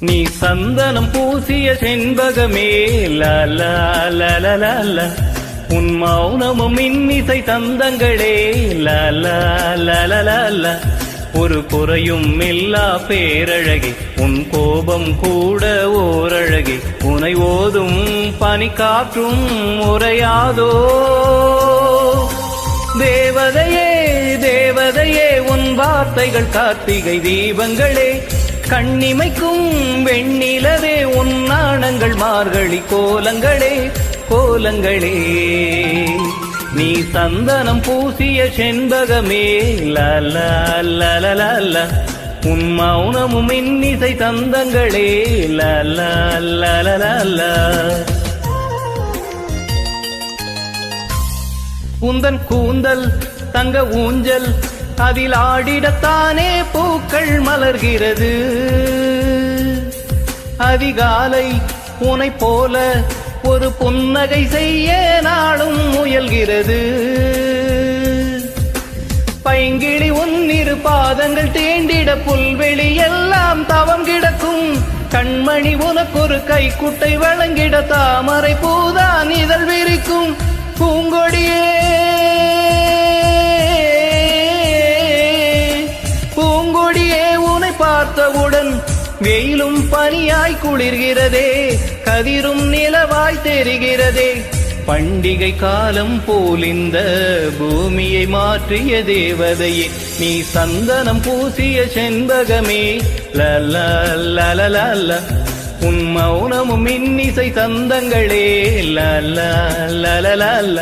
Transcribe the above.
நீ சந்தனம் பூசிய செண்பகமே லால உன் மௌனமும் இன்னிசை தந்தங்களே லால ஒரு குறையும் இல்லா பேரழகி உன் கோபம் கூட ஓரழகி உனை ஓதும் பனி காற்றும் உரையாதோ தேவதையே தேவதையே உன் வார்த்தைகள் கார்த்திகை தீபங்களே கண்ணிமைக்கும் வெண்ணிலவே உன் நாணங்கள் மார்கழி கோலங்களே கோலங்களே நீ சந்தனம் பூசிய செண்பகமே லால உன் மௌனமும் இன்னிசை தந்தங்களே லால உந்தன் கூந்தல் தங்க ஊஞ்சல் அதில் ஆடிடத்தானே பூக்கள் மலர்கிறது அதிகாலை உனை போல ஒரு புன்னகை செய்ய நாளும் முயல்கிறது பைங்கிழி உன்னிரு பாதங்கள் தேண்டிட புல்வெளி எல்லாம் தவம் கிடக்கும் கண்மணி உனக்கொரு கைக்குட்டை வழங்கிட தாமரை பூதான் இதழ் விரிக்கும் பூங்கொடியே பூங்கொடியே உன்னை பார்த்தவுடன் வெயிலும் பனியாய் குளிர்கிறதே கதிரும் நிலவாய் தெரிகிறதே பண்டிகை காலம் போல் இந்த பூமியை மாற்றிய தேவதையே நீ சந்தனம் பூசிய செண்பகமே லால உன் மௌனமும் இன்னிசை தந்தங்களே லால